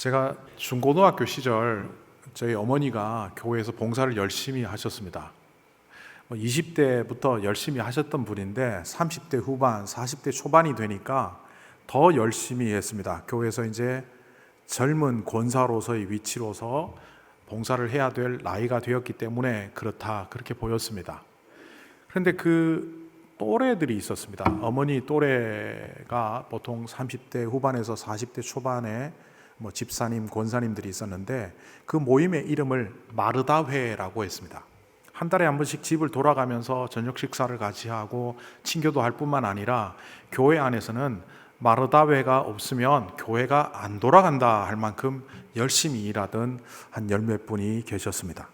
제가 중고등학교 시절 저희 어머니가 교회에서 봉사를 열심히 하셨습니다. 20대부터 열심히 하셨던 분인데 30대 후반, 40대 초반이 되니까 더 열심히 했습니다. 교회에서 이제 젊은 권사로서의 위치로서 봉사를 해야 될 나이가 되었기 때문에 그렇게 보였습니다. 그런데 그 또래들이 있었습니다. 어머니 또래가 보통 30대 후반에서 40대 초반에 집사님, 권사님들이 있었는데 그 모임의 이름을 마르다회라고 했습니다. 한 달에 한 번씩 집을 돌아가면서 저녁 식사를 같이 하고 친교도 할 뿐만 아니라 교회 안에서는 마르다회가 없으면 교회가 안 돌아간다 할 만큼 열심히 일하던 한 열몇 분이 계셨습니다.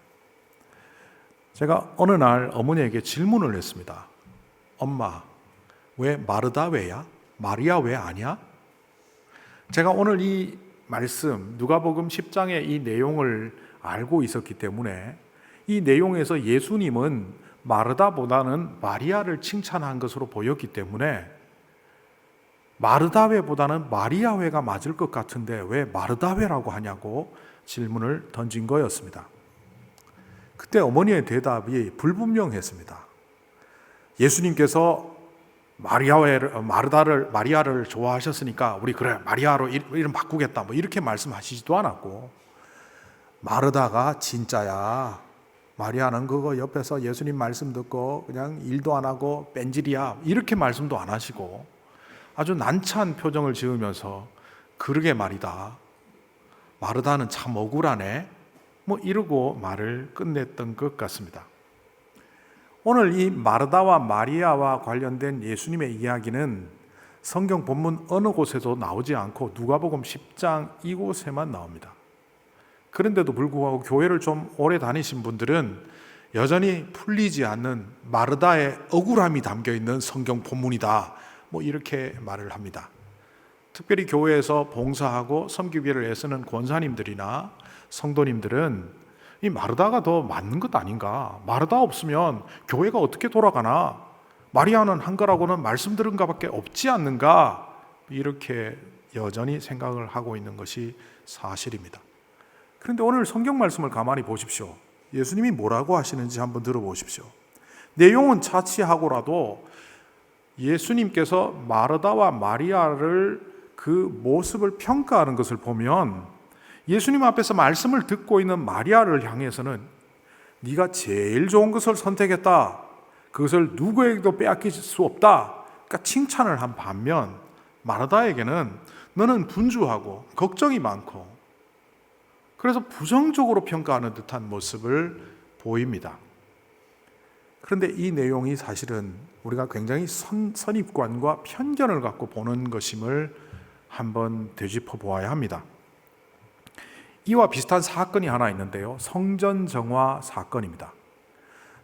제가 어느 날 어머니에게 질문을 했습니다. 엄마, 왜 마르다회야? 마리아 회 아니야? 제가 오늘 이 말씀, 누가복음 10장의 이 내용을 알고 있었기 때문에 이 내용에서 예수님은 마르다보다는 마리아를 칭찬한 것으로 보였기 때문에 마르다회보다는 마리아회가 맞을 것 같은데 왜 마르다회라고 하냐고 질문을 던진 거였습니다. 그때 어머니의 대답이 불분명했습니다. 예수님께서 마리아를 좋아하셨으니까 우리 그래 마리아로 이름 바꾸겠다 이렇게 말씀하시지도 않았고, 마르다가 진짜야, 마리아는 그거 옆에서 예수님 말씀 듣고 그냥 일도 안 하고 뺀질이야 이렇게 말씀도 안 하시고 아주 난처한 표정을 지으면서 그러게 말이다, 마르다는 참 억울하네 이러고 말을 끝냈던 것 같습니다. 오늘 이 마르다와 마리아와 관련된 예수님의 이야기는 성경 본문 어느 곳에도 나오지 않고 누가복음 10장 이곳에만 나옵니다. 그런데도 불구하고 교회를 좀 오래 다니신 분들은 여전히 풀리지 않는 마르다의 억울함이 담겨있는 성경 본문이다 이렇게 말을 합니다. 특별히 교회에서 봉사하고 섬기기를 애쓰는 권사님들이나 성도님들은 이 마르다가 더 맞는 것 아닌가, 마르다 없으면 교회가 어떻게 돌아가나, 마리아는 한 거라고는 말씀 들은 것밖에 없지 않는가, 이렇게 여전히 생각을 하고 있는 것이 사실입니다. 그런데 오늘 성경 말씀을 가만히 보십시오. 예수님이 뭐라고 하시는지 한번 들어보십시오. 내용은 차치하고라도 예수님께서 마르다와 마리아를 그 모습을 평가하는 것을 보면 예수님 앞에서 말씀을 듣고 있는 마리아를 향해서는 네가 제일 좋은 것을 선택했다, 그것을 누구에게도 빼앗길 수 없다, 그러니까 칭찬을 한 반면 마르다에게는 너는 분주하고 걱정이 많고 그래서 부정적으로 평가하는 듯한 모습을 보입니다. 그런데 이 내용이 사실은 우리가 굉장히 선입관과 편견을 갖고 보는 것임을 한번 되짚어 보아야 합니다. 이와 비슷한 사건이 하나 있는데요, 성전정화 사건입니다.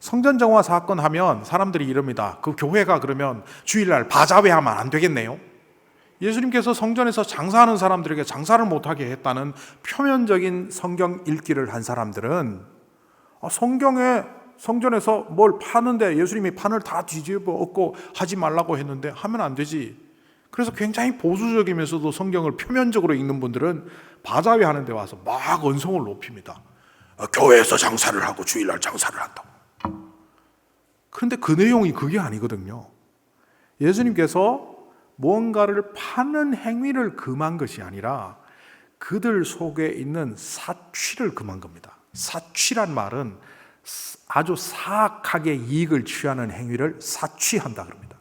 성전정화 사건 하면 사람들이 이럽니다. 그 교회가 그러면 주일날 바자회 하면 안 되겠네요. 예수님께서 성전에서 장사하는 사람들에게 장사를 못하게 했다는 표면적인 성경 읽기를 한 사람들은 성전에서 뭘 파는데 예수님이 판을 다 뒤집어 엎고 하지 말라고 했는데 하면 안 되지. 그래서 굉장히 보수적이면서도 성경을 표면적으로 읽는 분들은 바자회 하는 데 와서 막 언성을 높입니다. 교회에서 장사를 하고 주일날 장사를 한다고. 그런데 그 내용이 그게 아니거든요. 예수님께서 무언가를 파는 행위를 금한 것이 아니라 그들 속에 있는 사취를 금한 겁니다. 사취란 말은 아주 사악하게 이익을 취하는 행위를 사취한다 그럽니다.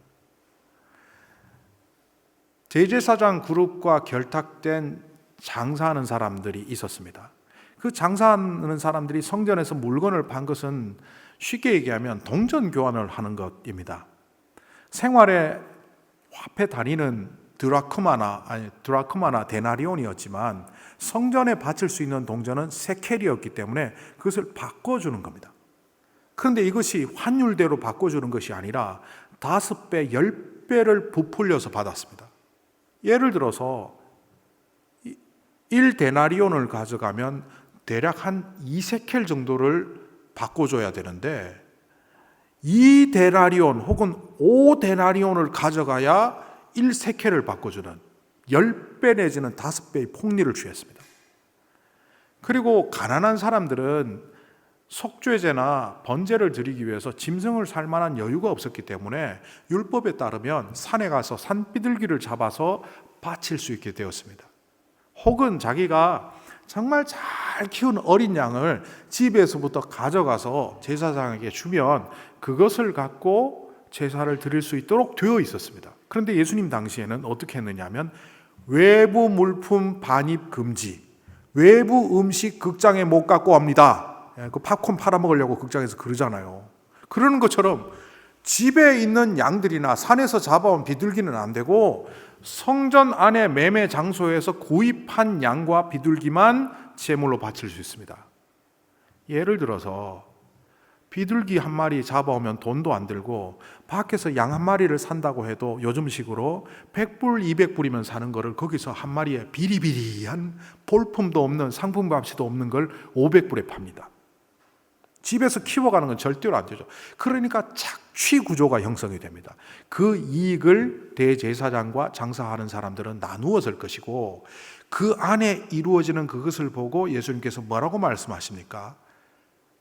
대제사장 그룹과 결탁된 장사하는 사람들이 있었습니다. 그 장사하는 사람들이 성전에서 물건을 판 것은 쉽게 얘기하면 동전 교환을 하는 것입니다. 생활에 화폐 단위는 드라크마나 데나리온이었지만 성전에 바칠 수 있는 동전은 세켈이었기 때문에 그것을 바꿔주는 겁니다. 그런데 이것이 환율대로 바꿔주는 것이 아니라 5배, 10배를 부풀려서 받았습니다. 예를 들어서 1데나리온을 가져가면 대략 한 2세켈 정도를 바꿔줘야 되는데 2데나리온 혹은 5데나리온을 가져가야 1세켈을 바꿔주는 10배 내지는 5배의 폭리를 취했습니다. 그리고 가난한 사람들은 속죄제나 번제를 드리기 위해서 짐승을 살 만한 여유가 없었기 때문에 율법에 따르면 산에 가서 산비둘기를 잡아서 바칠 수 있게 되었습니다. 혹은 자기가 정말 잘 키운 어린 양을 집에서부터 가져가서 제사장에게 주면 그것을 갖고 제사를 드릴 수 있도록 되어 있었습니다. 그런데 예수님 당시에는 어떻게 했느냐면 외부 물품 반입 금지, 외부 음식 극장에 못 갖고 갑니다. 그 팝콘 팔아먹으려고 극장에서 그러잖아요. 그러는 것처럼 집에 있는 양들이나 산에서 잡아온 비둘기는 안 되고 성전 안에 매매 장소에서 구입한 양과 비둘기만 제물로 바칠 수 있습니다. 예를 들어서 비둘기 한 마리 잡아오면 돈도 안 들고 밖에서 양 한 마리를 산다고 해도 요즘식으로 100불, 200불이면 사는 거를 거기서 한 마리에 비리비리한 볼품도 없는 상품 값이도 없는 걸 500불에 팝니다. 집에서 키워가는 건 절대로 안 되죠. 그러니까 착취 구조가 형성이 됩니다. 그 이익을 대제사장과 장사하는 사람들은 나누어 질 것이고 그 안에 이루어지는 그것을 보고 예수님께서 뭐라고 말씀하십니까?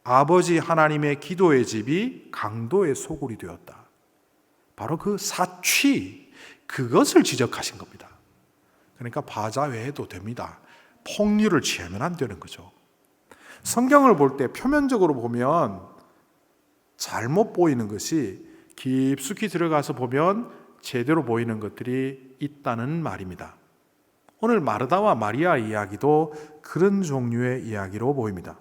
아버지 하나님의 기도의 집이 강도의 소굴이 되었다. 바로 그 사취, 그것을 지적하신 겁니다. 그러니까 바자회해도 됩니다. 폭리를 취하면 안 되는 거죠. 성경을 볼 때 표면적으로 보면 잘못 보이는 것이 깊숙이 들어가서 보면 제대로 보이는 것들이 있다는 말입니다. 오늘 마르다와 마리아 이야기도 그런 종류의 이야기로 보입니다.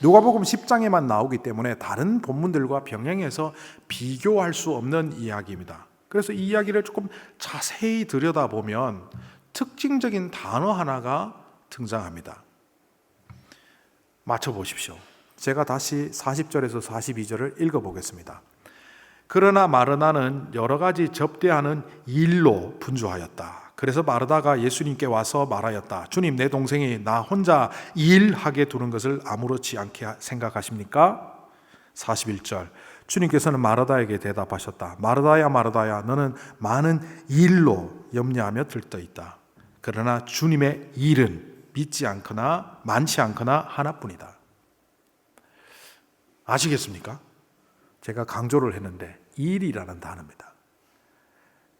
누가복음 10장에만 나오기 때문에 다른 본문들과 병행해서 비교할 수 없는 이야기입니다. 그래서 이 이야기를 조금 자세히 들여다보면 특징적인 단어 하나가 등장합니다. 맞춰보십시오. 제가 다시 40절에서 42절을 읽어보겠습니다. 그러나 마르다는 여러 가지 접대하는 일로 분주하였다. 그래서 마르다가 예수님께 와서 말하였다. 주님, 내 동생이 나 혼자 일하게 두는 것을 아무렇지 않게 생각하십니까? 41절, 주님께서는 마르다에게 대답하셨다. 마르다야 마르다야, 너는 많은 일로 염려하며 들떠있다. 그러나 주님의 일은 믿지 않거나 많지 않거나 하나뿐이다. 아시겠습니까? 제가 강조를 했는데 일이라는 단어입니다.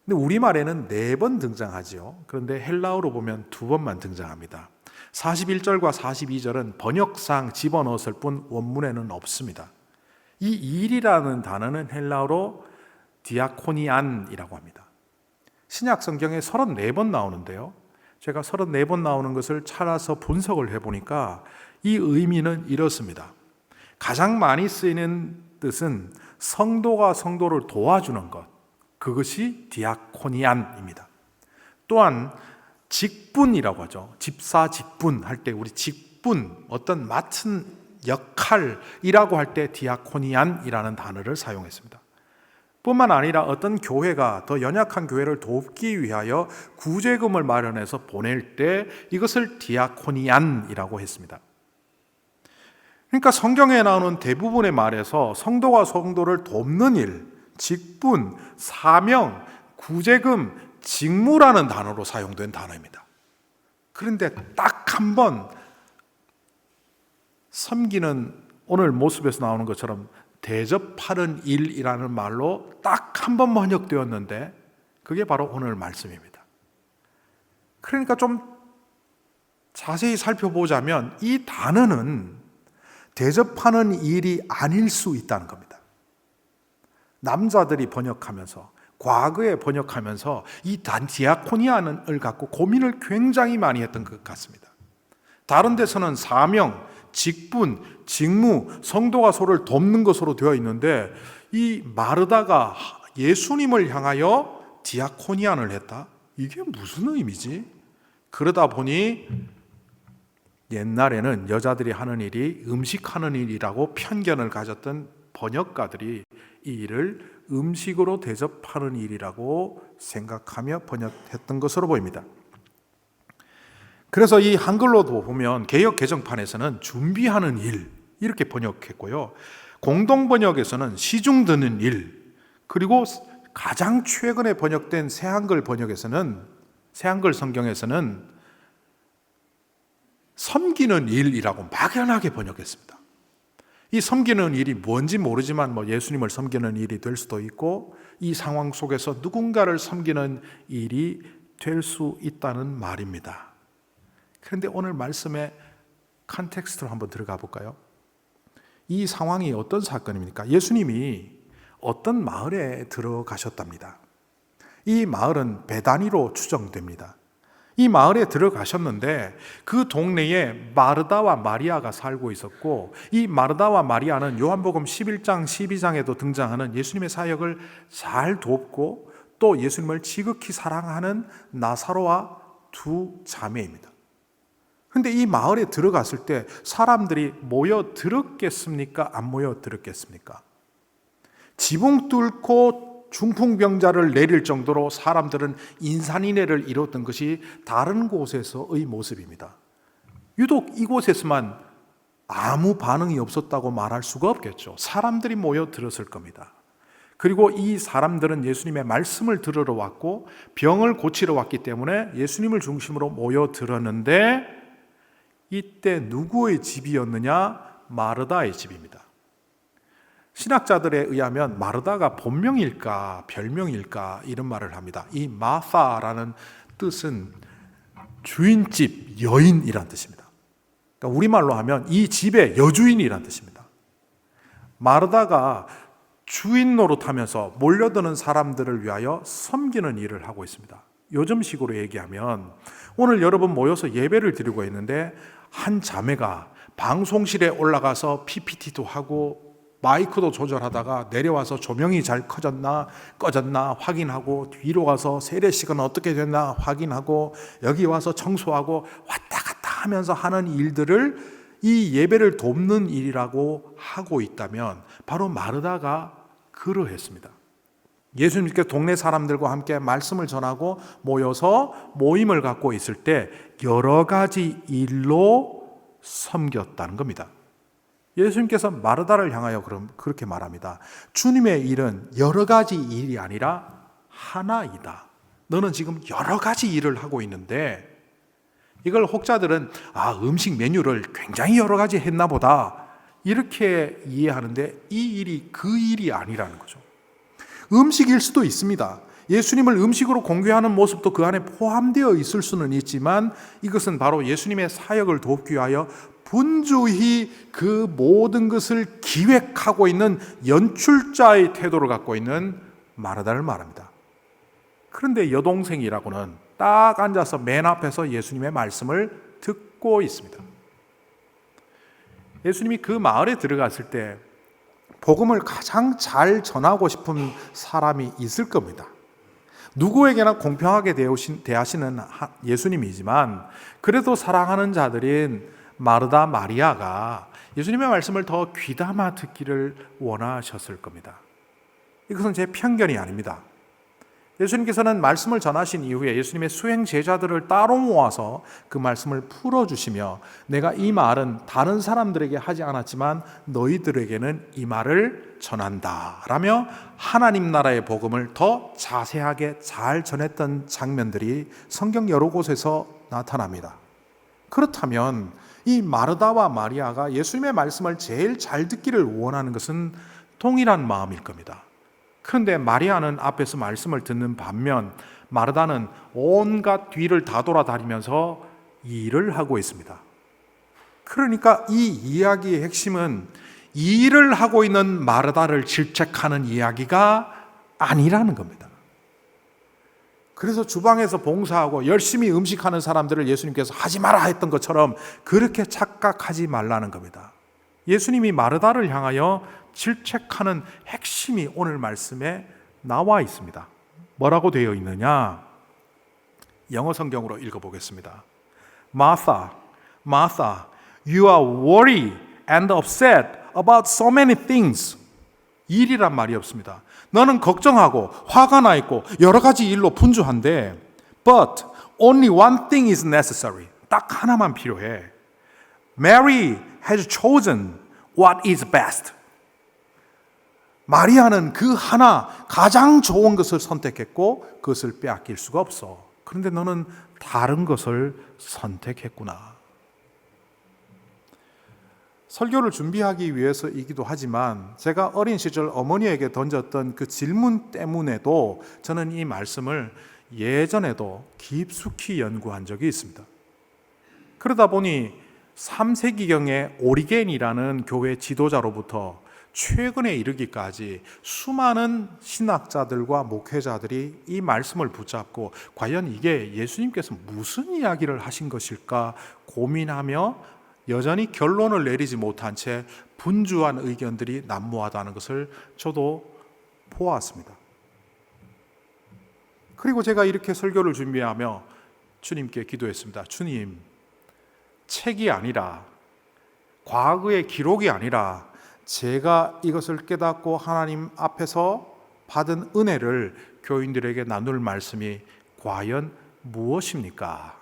근데 우리말에는 4번 등장하지요. 그런데 헬라어로 보면 2번만 등장합니다. 41절과 42절은 번역상 집어넣었을 뿐 원문에는 없습니다. 이 일이라는 단어는 헬라어로 디아코니안이라고 합니다. 신약 성경에 34번 나오는데요. 제가 34번 나오는 것을 찾아서 분석을 해보니까 이 의미는 이렇습니다. 가장 많이 쓰이는 뜻은 성도가 성도를 도와주는 것, 그것이 디아코니안입니다. 또한 직분이라고 하죠. 집사 직분 할 때 우리 직분, 어떤 맡은 역할이라고 할 때 디아코니안이라는 단어를 사용했습니다. 뿐만 아니라 어떤 교회가 더 연약한 교회를 돕기 위하여 구제금을 마련해서 보낼 때 이것을 디아코니안이라고 했습니다. 그러니까 성경에 나오는 대부분의 말에서 성도가 성도를 돕는 일, 직분, 사명, 구제금, 직무라는 단어로 사용된 단어입니다. 그런데 딱 한 번 섬기는 오늘 모습에서 나오는 것처럼 대접하는 일이라는 말로 딱 한 번 번역되었는데 그게 바로 오늘 말씀입니다. 그러니까 좀 자세히 살펴보자면 이 단어는 대접하는 일이 아닐 수 있다는 겁니다. 남자들이 번역하면서 과거에 번역하면서 이 디아코니아를 갖고 고민을 굉장히 많이 했던 것 같습니다. 다른 데서는 사명, 직분, 직무, 성도가 서로를 돕는 것으로 되어 있는데 이 마르다가 예수님을 향하여 디아코니안을 했다? 이게 무슨 의미지? 그러다 보니 옛날에는 여자들이 하는 일이 음식하는 일이라고 편견을 가졌던 번역가들이 이 일을 음식으로 대접하는 일이라고 생각하며 번역했던 것으로 보입니다. 그래서 이 한글로도 보면 개역 개정판에서는 준비하는 일 이렇게 번역했고요. 공동 번역에서는 시중 드는 일, 그리고 가장 최근에 번역된 새한글 번역에서는 새한글 성경에서는 섬기는 일이라고 막연하게 번역했습니다. 이 섬기는 일이 뭔지 모르지만 예수님을 섬기는 일이 될 수도 있고 이 상황 속에서 누군가를 섬기는 일이 될 수 있다는 말입니다. 그런데 오늘 말씀의 컨텍스트로 한번 들어가 볼까요? 이 상황이 어떤 사건입니까? 예수님이 어떤 마을에 들어가셨답니다. 이 마을은 베다니로 추정됩니다. 이 마을에 들어가셨는데 그 동네에 마르다와 마리아가 살고 있었고, 이 마르다와 마리아는 요한복음 11장 12장에도 등장하는 예수님의 사역을 잘 돕고 또 예수님을 지극히 사랑하는 나사로와 두 자매입니다. 그런데 이 마을에 들어갔을 때 사람들이 모여 들었겠습니까? 안 모여 들었겠습니까? 지붕 뚫고 중풍병자를 내릴 정도로 사람들은 인산인해를 이뤘던 것이 다른 곳에서의 모습입니다. 유독 이곳에서만 아무 반응이 없었다고 말할 수가 없겠죠. 사람들이 모여 들었을 겁니다. 그리고 이 사람들은 예수님의 말씀을 들으러 왔고 병을 고치러 왔기 때문에 예수님을 중심으로 모여 들었는데, 이때 누구의 집이었느냐? 마르다의 집입니다. 신학자들에 의하면 마르다가 본명일까 별명일까 이런 말을 합니다. 이 마사라는 뜻은 주인집 여인이란 뜻입니다. 그러니까 우리말로 하면 이 집의 여주인이란 뜻입니다. 마르다가 주인 노릇하면서 몰려드는 사람들을 위하여 섬기는 일을 하고 있습니다. 요즘식으로 얘기하면 오늘 여러분 모여서 예배를 드리고 있는데 한 자매가 방송실에 올라가서 PPT도 하고 마이크도 조절하다가 내려와서 조명이 잘 꺼졌나 확인하고, 뒤로 가서 세례식은 어떻게 됐나 확인하고, 여기 와서 청소하고 왔다 갔다 하면서 하는 일들을 이 예배를 돕는 일이라고 하고 있다면 바로 마르다가 그러했습니다. 예수님께서 동네 사람들과 함께 말씀을 전하고 모여서 모임을 갖고 있을 때 여러 가지 일로 섬겼다는 겁니다. 예수님께서 마르다를 향하여 그렇게 말합니다. 주님의 일은 여러 가지 일이 아니라 하나이다. 너는 지금 여러 가지 일을 하고 있는데, 이걸 혹자들은 음식 메뉴를 굉장히 여러 가지 했나 보다 이렇게 이해하는데, 이 일이 그 일이 아니라는 거죠. 음식일 수도 있습니다. 예수님을 음식으로 공개하는 모습도 그 안에 포함되어 있을 수는 있지만, 이것은 바로 예수님의 사역을 돕기 위하여 분주히 그 모든 것을 기획하고 있는 연출자의 태도를 갖고 있는 마르다를 말합니다. 그런데 여동생이라고는 딱 앉아서 맨 앞에서 예수님의 말씀을 듣고 있습니다. 예수님이 그 마을에 들어갔을 때 복음을 가장 잘 전하고 싶은 사람이 있을 겁니다. 누구에게나 공평하게 대하시는 예수님이지만, 그래도 사랑하는 자들인 마르다, 마리아가 예수님의 말씀을 더 귀담아 듣기를 원하셨을 겁니다. 이것은 제 편견이 아닙니다. 예수님께서는 말씀을 전하신 이후에 예수님의 수행 제자들을 따로 모아서 그 말씀을 풀어주시며, 내가 이 말은 다른 사람들에게 하지 않았지만 너희들에게는 이 말을 전한다 라며 하나님 나라의 복음을 더 자세하게 잘 전했던 장면들이 성경 여러 곳에서 나타납니다. 그렇다면 이 마르다와 마리아가 예수님의 말씀을 제일 잘 듣기를 원하는 것은 동일한 마음일 겁니다. 그런데 마리아는 앞에서 말씀을 듣는 반면 마르다는 온갖 뒤를 다 돌아다니면서 일을 하고 있습니다. 그러니까 이 이야기의 핵심은 일을 하고 있는 마르다를 질책하는 이야기가 아니라는 겁니다. 그래서 주방에서 봉사하고 열심히 음식하는 사람들을 예수님께서 하지 마라 했던 것처럼 그렇게 착각하지 말라는 겁니다. 예수님이 마르다를 향하여 질책하는 핵심이 오늘 말씀에 나와 있습니다. 뭐라고 되어 있느냐? 영어 성경으로 읽어보겠습니다. Martha, Martha, you are worried and upset about so many things. 일이란 말이 없습니다. 너는 걱정하고 화가 나 있고 여러 가지 일로 분주한데, but only one thing is necessary. 딱 하나만 필요해. Mary has chosen what is best. 마리아는 그 하나 가장 좋은 것을 선택했고 그것을 빼앗길 수가 없어. 그런데 너는 다른 것을 선택했구나. 설교를 준비하기 위해서이기도 하지만 제가 어린 시절 어머니에게 던졌던 그 질문 때문에도 저는 이 말씀을 예전에도 깊숙이 연구한 적이 있습니다. 그러다 보니 3세기경에 오리겐이라는 교회 지도자로부터 최근에 이르기까지 수많은 신학자들과 목회자들이 이 말씀을 붙잡고 과연 이게 예수님께서 무슨 이야기를 하신 것일까 고민하며 여전히 결론을 내리지 못한 채 분주한 의견들이 난무하다는 것을 저도 보았습니다. 그리고 제가 이렇게 설교를 준비하며 주님께 기도했습니다. 주님, 책이 아니라 과거의 기록이 아니라 제가 이것을 깨닫고 하나님 앞에서 받은 은혜를 교인들에게 나눌 말씀이 과연 무엇입니까?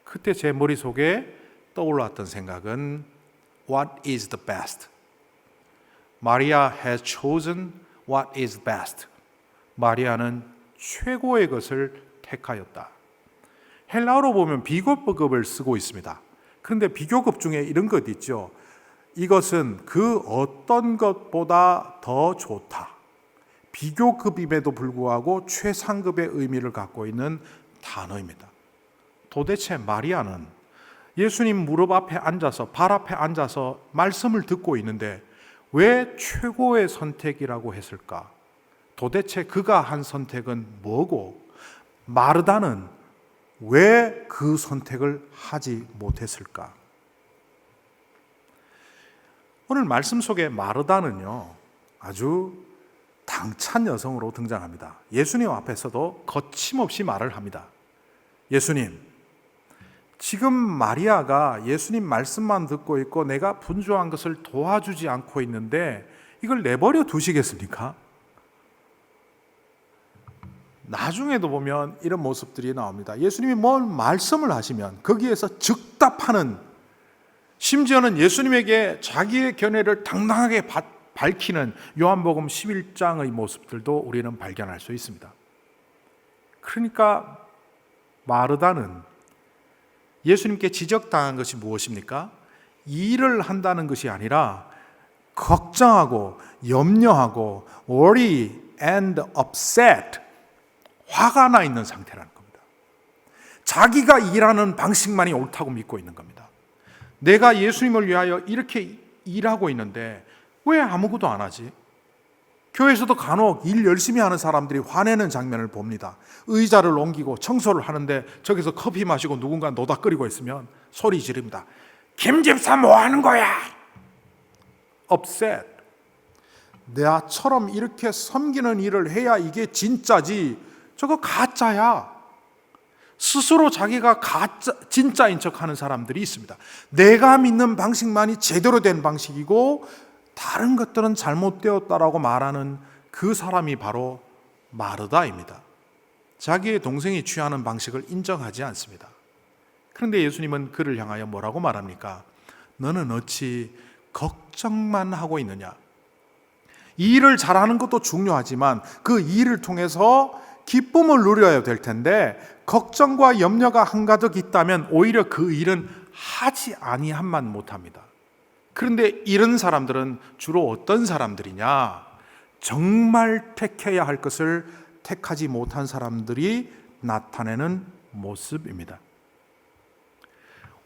그때 제 머릿속에 떠올랐던 생각은 What is the best? Maria has chosen what is best. 마리아는 최고의 것을 택하였다. 헬라어로 보면 비교급을 쓰고 있습니다. 그런데 비교급 중에 이런 것 있죠. 이것은 그 어떤 것보다 더 좋다. 비교급임에도 불구하고 최상급의 의미를 갖고 있는 단어입니다. 도대체 마리아는 예수님 무릎 앞에 앉아서 발 앞에 앉아서 말씀을 듣고 있는데 왜 최고의 선택이라고 했을까? 도대체 그가 한 선택은 뭐고 마르다는 왜 그 선택을 하지 못했을까? 오늘 말씀 속에 마르다는요 아주 당찬 여성으로 등장합니다. 예수님 앞에서도 거침없이 말을 합니다. 예수님, 지금 마리아가 예수님 말씀만 듣고 있고 내가 분주한 것을 도와주지 않고 있는데 이걸 내버려 두시겠습니까? 나중에도 보면 이런 모습들이 나옵니다. 예수님이 뭘 말씀을 하시면 거기에서 즉답하는, 심지어는 예수님에게 자기의 견해를 당당하게 밝히는 요한복음 11장의 모습들도 우리는 발견할 수 있습니다. 그러니까 마르다는 예수님께 지적당한 것이 무엇입니까? 일을 한다는 것이 아니라 걱정하고 염려하고 worry and upset, 화가 나 있는 상태라는 겁니다. 자기가 일하는 방식만이 옳다고 믿고 있는 겁니다. 내가 예수님을 위하여 이렇게 일하고 있는데 왜 아무것도 안 하지? 교회에서도 간혹 일 열심히 하는 사람들이 화내는 장면을 봅니다. 의자를 옮기고 청소를 하는데 저기서 커피 마시고 누군가 노닥거리고 있으면 소리 지릅니다. 김 집사 뭐 하는 거야? upset. 나처럼 이렇게 섬기는 일을 해야 이게 진짜지 저거 가짜야. 스스로 자기가 진짜인 척하는 사람들이 있습니다. 내가 믿는 방식만이 제대로 된 방식이고 다른 것들은 잘못되었다라고 말하는 그 사람이 바로 마르다입니다. 자기의 동생이 취하는 방식을 인정하지 않습니다. 그런데 예수님은 그를 향하여 뭐라고 말합니까? 너는 어찌 걱정만 하고 있느냐? 이 일을 잘하는 것도 중요하지만 그 일을 통해서 기쁨을 누려야 될 텐데 걱정과 염려가 한가득 있다면 오히려 그 일은 하지 아니함만 못합니다. 그런데 이런 사람들은 주로 어떤 사람들이냐? 정말 택해야 할 것을 택하지 못한 사람들이 나타내는 모습입니다.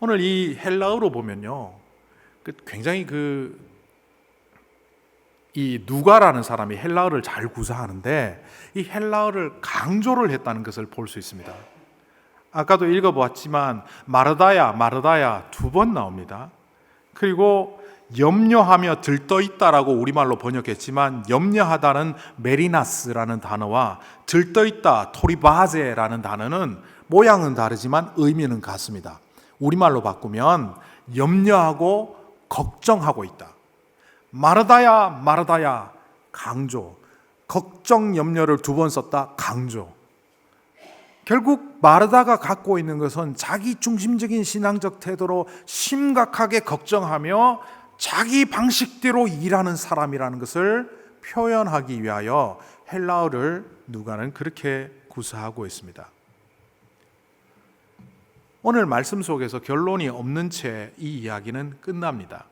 오늘 이 헬라어로 보면요, 굉장히 이 누가라는 사람이 헬라어를 잘 구사하는데 이 헬라어를 강조를 했다는 것을 볼 수 있습니다. 아까도 읽어보았지만 마르다야, 마르다야 2번 나옵니다. 그리고 염려하며 들떠있다라고 우리말로 번역했지만 염려하다는 메리나스라는 단어와 들떠있다, 토리바제라는 단어는 모양은 다르지만 의미는 같습니다. 우리말로 바꾸면 염려하고 걱정하고 있다. 마르다야, 마르다야 강조. 걱정, 염려를 2번 썼다 강조. 결국 마르다가 갖고 있는 것은 자기 중심적인 신앙적 태도로 심각하게 걱정하며 자기 방식대로 일하는 사람이라는 것을 표현하기 위하여 헬라어를 누가는 그렇게 구사하고 있습니다. 오늘 말씀 속에서 결론이 없는 채 이 이야기는 끝납니다.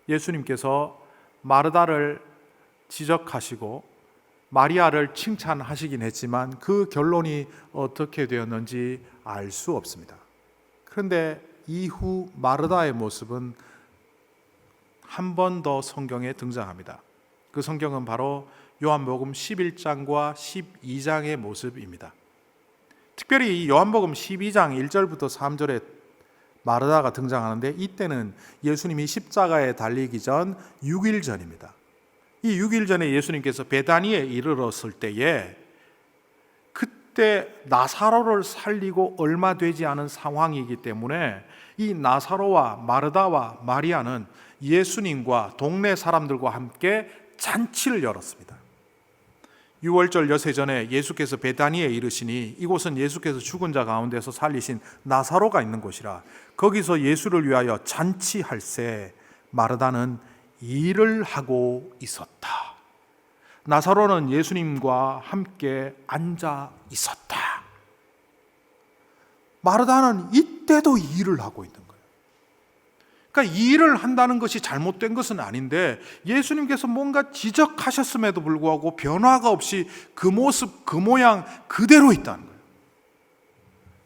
예수님께서 마르다를 지적하시고 마리아를 칭찬하시긴 했지만 그 결론이 어떻게 되었는지 알 수 없습니다. 그런데 이후 마르다의 모습은 한 번 더 성경에 등장합니다. 그 성경은 바로 요한복음 11장과 12장의 모습입니다. 특별히 이 요한복음 12장 1절부터 3절에 마르다가 등장하는데, 이때는 예수님이 십자가에 달리기 전 6일 전입니다. 이 6일 전에 예수님께서 베다니에 이르렀을 때에 그때 나사로를 살리고 얼마 되지 않은 상황이기 때문에 이 나사로와 마르다와 마리아는 예수님과 동네 사람들과 함께 잔치를 열었습니다. 유월절 여세 전에 예수께서 베다니에 이르시니 이곳은 예수께서 죽은 자 가운데서 살리신 나사로가 있는 곳이라. 거기서 예수를 위하여 잔치할세 마르다는 일을 하고 있었다. 나사로는 예수님과 함께 앉아 있었다. 마르다는 이때도 일을 하고 있는 거예요. 그러니까 일을 한다는 것이 잘못된 것은 아닌데, 예수님께서 뭔가 지적하셨음에도 불구하고 변화가 없이 그 모습, 그 모양 그대로 있다는 거예요.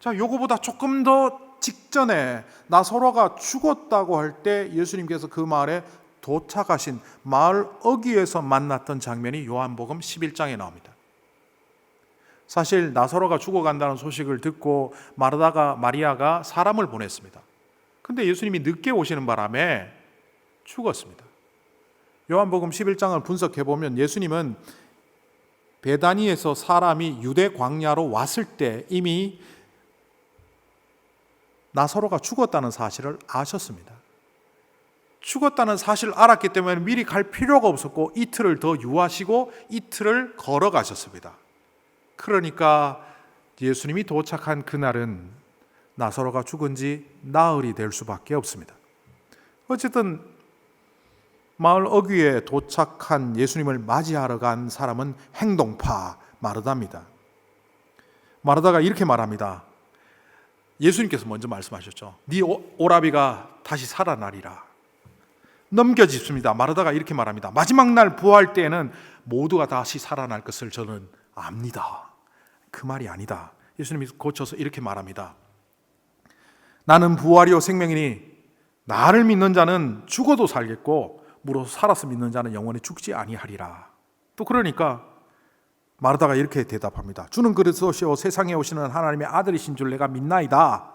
자, 요거보다 조금 더 직전에 나사로가 죽었다고 할 때 예수님께서 그 마을에 도착하신 마을 어귀에서 만났던 장면이 요한복음 11장에 나옵니다. 사실 나사로가 죽어간다는 소식을 듣고 마리아가 사람을 보냈습니다. 근데 예수님이 늦게 오시는 바람에 죽었습니다. 요한복음 11장을 분석해 보면 예수님은 베다니에서 사람이 유대 광야로 왔을 때 이미 나사로가 죽었다는 사실을 아셨습니다. 죽었다는 사실을 알았기 때문에 미리 갈 필요가 없었고 이틀을 더 유하시고 이틀을 걸어가셨습니다. 그러니까 예수님이 도착한 그날은 나사로가 죽은 지 나흘이 될 수밖에 없습니다. 어쨌든 마을 어귀에 도착한 예수님을 맞이하러 간 사람은 행동파 마르다입니다. 마르다가 이렇게 말합니다. 예수님께서 먼저 말씀하셨죠. 네 오라비가 다시 살아나리라. 넘겨짚습니다. 마르다가 이렇게 말합니다. 마지막 날 부활 때에는 모두가 다시 살아날 것을 저는 압니다. 그 말이 아니다. 예수님이 고쳐서 이렇게 말합니다. 나는 부활이요 생명이니 나를 믿는 자는 죽어도 살겠고 무릇 살아서 믿는 자는 영원히 죽지 아니하리라. 또 그러니까 마르다가 이렇게 대답합니다. 주는 그리스도시요 세상에 오시는 하나님의 아들이신 줄 내가 믿나이다.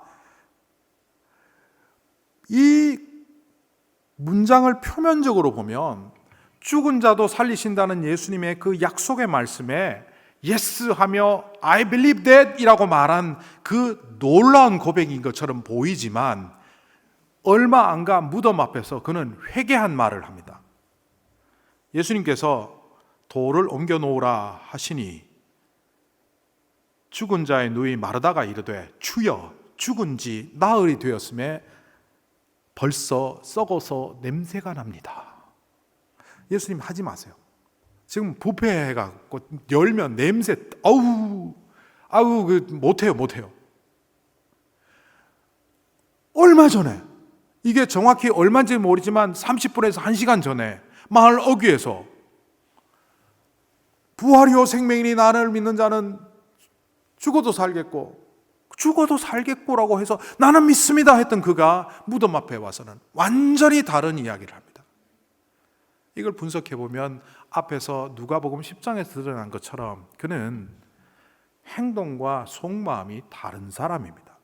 이 문장을 표면적으로 보면 죽은 자도 살리신다는 예수님의 그 약속의 말씀에 yes 하며 I believe that 이라고 말한 그 놀라운 고백인 것처럼 보이지만 얼마 안 가 무덤 앞에서 그는 회개한 말을 합니다. 예수님께서 돌을 옮겨 놓으라 하시니 죽은 자의 누이 마르다가 이르되 주여 죽은 지 나흘이 되었음에 벌써 썩어서 냄새가 납니다. 예수님 하지 마세요. 지금 뷔페해갖고 열면 냄새 아우 못해요. 얼마 전에, 이게 정확히 얼마인지 모르지만 30분에서 1시간 전에 마을 어귀에서 부활이요 생명이니 나를 믿는 자는 죽어도 살겠고라고 해서 나는 믿습니다 했던 그가 무덤 앞에 와서는 완전히 다른 이야기를 합니다. 이걸 분석해 보면 앞에서 누가복음 10장에서 드러난 것처럼 그는 행동과 속마음이 다른 사람입니다.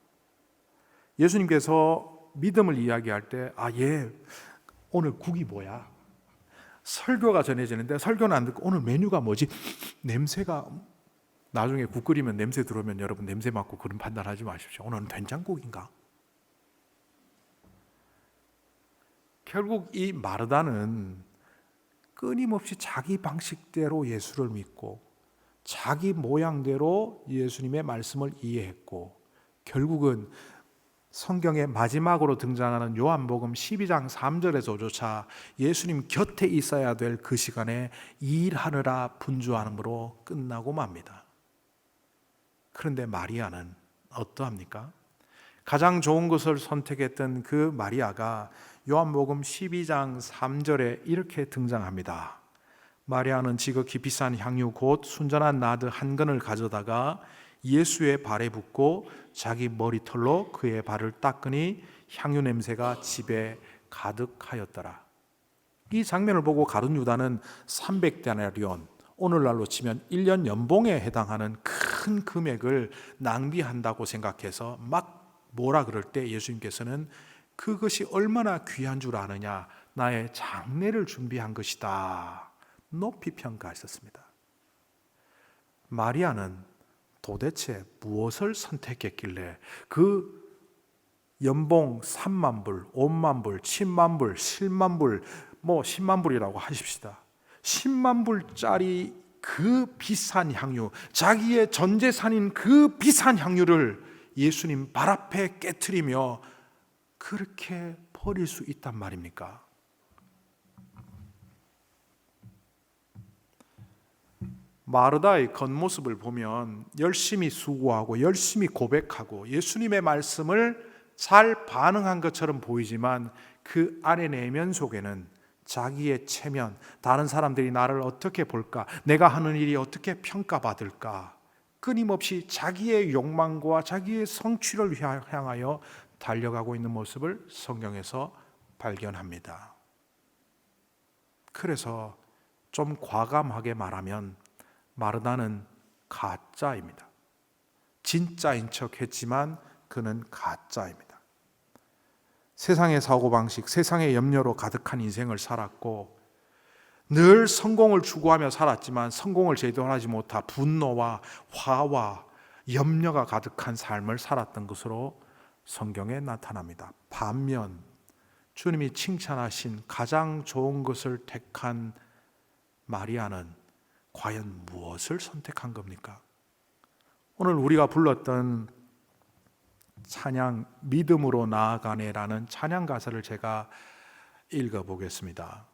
예수님께서 믿음을 이야기할 때 얘 오늘 국이 뭐야? 설교가 전해지는데 설교는 안 듣고 오늘 메뉴가 뭐지? 냄새가, 나중에 국 끓이면 냄새 들어오면 여러분 냄새 맡고 그런 판단하지 마십시오. 오늘은 된장국인가? 결국 이 마르다는 끊임없이 자기 방식대로 예수를 믿고 자기 모양대로 예수님의 말씀을 이해했고 결국은 성경의 마지막으로 등장하는 요한복음 12장 3절에서조차 예수님 곁에 있어야 될 그 시간에 일하느라 분주함으로 끝나고 맙니다. 그런데 마리아는 어떠합니까? 가장 좋은 것을 선택했던 그 마리아가 요한복음 12장 3절에 이렇게 등장합니다. 마리아는 지극히 비싼 향유 곧 순전한 나드 한 근을 가져다가 예수의 발에 붓고 자기 머리털로 그의 발을 닦으니 향유 냄새가 집에 가득하였더라. 이 장면을 보고 가룟 유다는 300데나리온, 오늘날로 치면 1년 연봉에 해당하는 큰 금액을 낭비한다고 생각해서 막 뭐라 그럴 때 예수님께서는 그것이 얼마나 귀한 줄 아느냐, 나의 장례를 준비한 것이다, 높이 평가하셨습니다. 마리아는 도대체 무엇을 선택했길래 그 연봉 3만 불, 5만 불, 10만 불, 7만 불, 10만 불이라고 하십시다. 10만 불짜리 그 비싼 향유, 자기의 전 재산인 그 비싼 향유를 예수님 발 앞에 깨트리며 그렇게 버릴 수 있단 말입니까? 마르다의 겉모습을 보면 열심히 수고하고 열심히 고백하고 예수님의 말씀을 잘 반응한 것처럼 보이지만 그 안의 내면 속에는 자기의 체면, 다른 사람들이 나를 어떻게 볼까, 내가 하는 일이 어떻게 평가받을까, 끊임없이 자기의 욕망과 자기의 성취를 향하여 달려가고 있는 모습을 성경에서 발견합니다. 그래서 좀 과감하게 말하면 마르다는 가짜입니다. 진짜인 척 했지만 그는 가짜입니다. 세상의 사고방식, 세상의 염려로 가득한 인생을 살았고 늘 성공을 추구하며 살았지만 성공을 제대로 하지 못한 분노와 화와 염려가 가득한 삶을 살았던 것으로 성경에 나타납니다. 반면 주님이 칭찬하신 가장 좋은 것을 택한 마리아는 과연 무엇을 선택한 겁니까? 오늘 우리가 불렀던 찬양 믿음으로 나아가네라는 찬양 가사를 제가 읽어보겠습니다.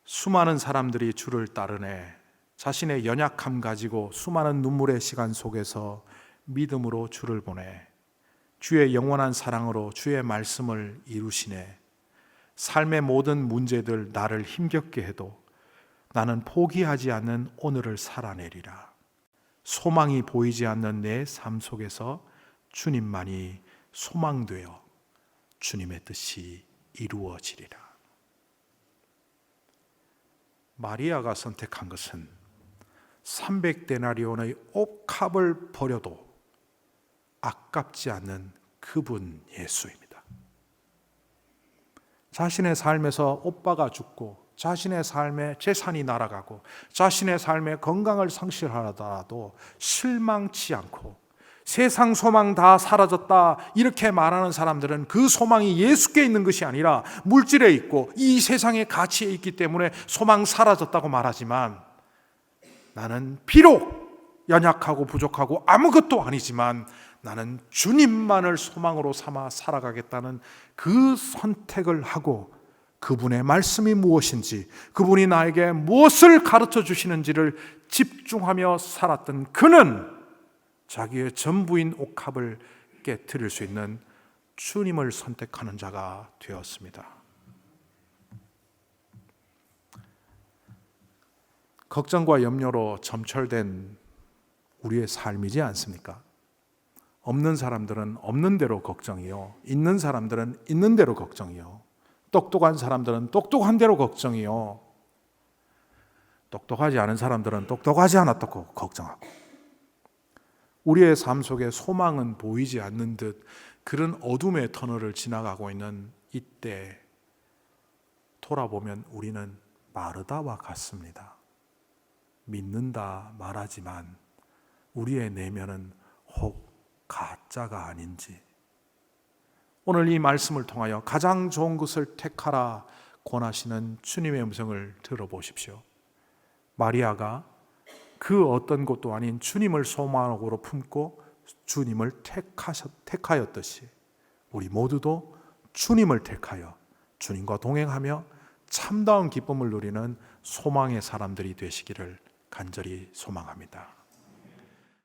수많은 사람들이 주를 따르네, 자신의 연약함 가지고 수많은 눈물의 시간 속에서 믿음으로 주를 보내 주의 영원한 사랑으로 주의 말씀을 이루시네. 삶의 모든 문제들 나를 힘겹게 해도 나는 포기하지 않는 오늘을 살아내리라. 소망이 보이지 않는 내 삶 속에서 주님만이 소망되어 주님의 뜻이 이루어지리라. 마리아가 선택한 것은 300데나리온의 옥합을 버려도 아깝지 않는 그분 예수입니다. 자신의 삶에서 오빠가 죽고 자신의 삶에 재산이 날아가고 자신의 삶에 건강을 상실하더라도 실망치 않고 세상 소망 다 사라졌다 이렇게 말하는 사람들은 그 소망이 예수께 있는 것이 아니라 물질에 있고 이 세상의 가치에 있기 때문에 소망 사라졌다고 말하지만, 나는 비록 연약하고 부족하고 아무것도 아니지만 나는 주님만을 소망으로 삼아 살아가겠다는 그 선택을 하고 그분의 말씀이 무엇인지, 그분이 나에게 무엇을 가르쳐 주시는지를 집중하며 살았던 그는 자기의 전부인 옥합을 깨트릴 수 있는 주님을 선택하는 자가 되었습니다. 걱정과 염려로 점철된 우리의 삶이지 않습니까? 없는 사람들은 없는 대로 걱정이요, 있는 사람들은 있는 대로 걱정이요, 똑똑한 사람들은 똑똑한 대로 걱정이요, 똑똑하지 않은 사람들은 똑똑하지 않았다고 걱정하고, 우리의 삶 속에 소망은 보이지 않는 듯 그런 어둠의 터널을 지나가고 있는 이때 돌아보면 우리는 마르다와 같습니다. 믿는다 말하지만 우리의 내면은 혹 가짜가 아닌지, 오늘 이 말씀을 통하여 가장 좋은 것을 택하라 권하시는 주님의 음성을 들어보십시오. 마리아가 그 어떤 것도 아닌 주님을 소망으로 품고 주님을 택하였듯이 우리 모두도 주님을 택하여 주님과 동행하며 참다운 기쁨을 누리는 소망의 사람들이 되시기를 간절히 소망합니다.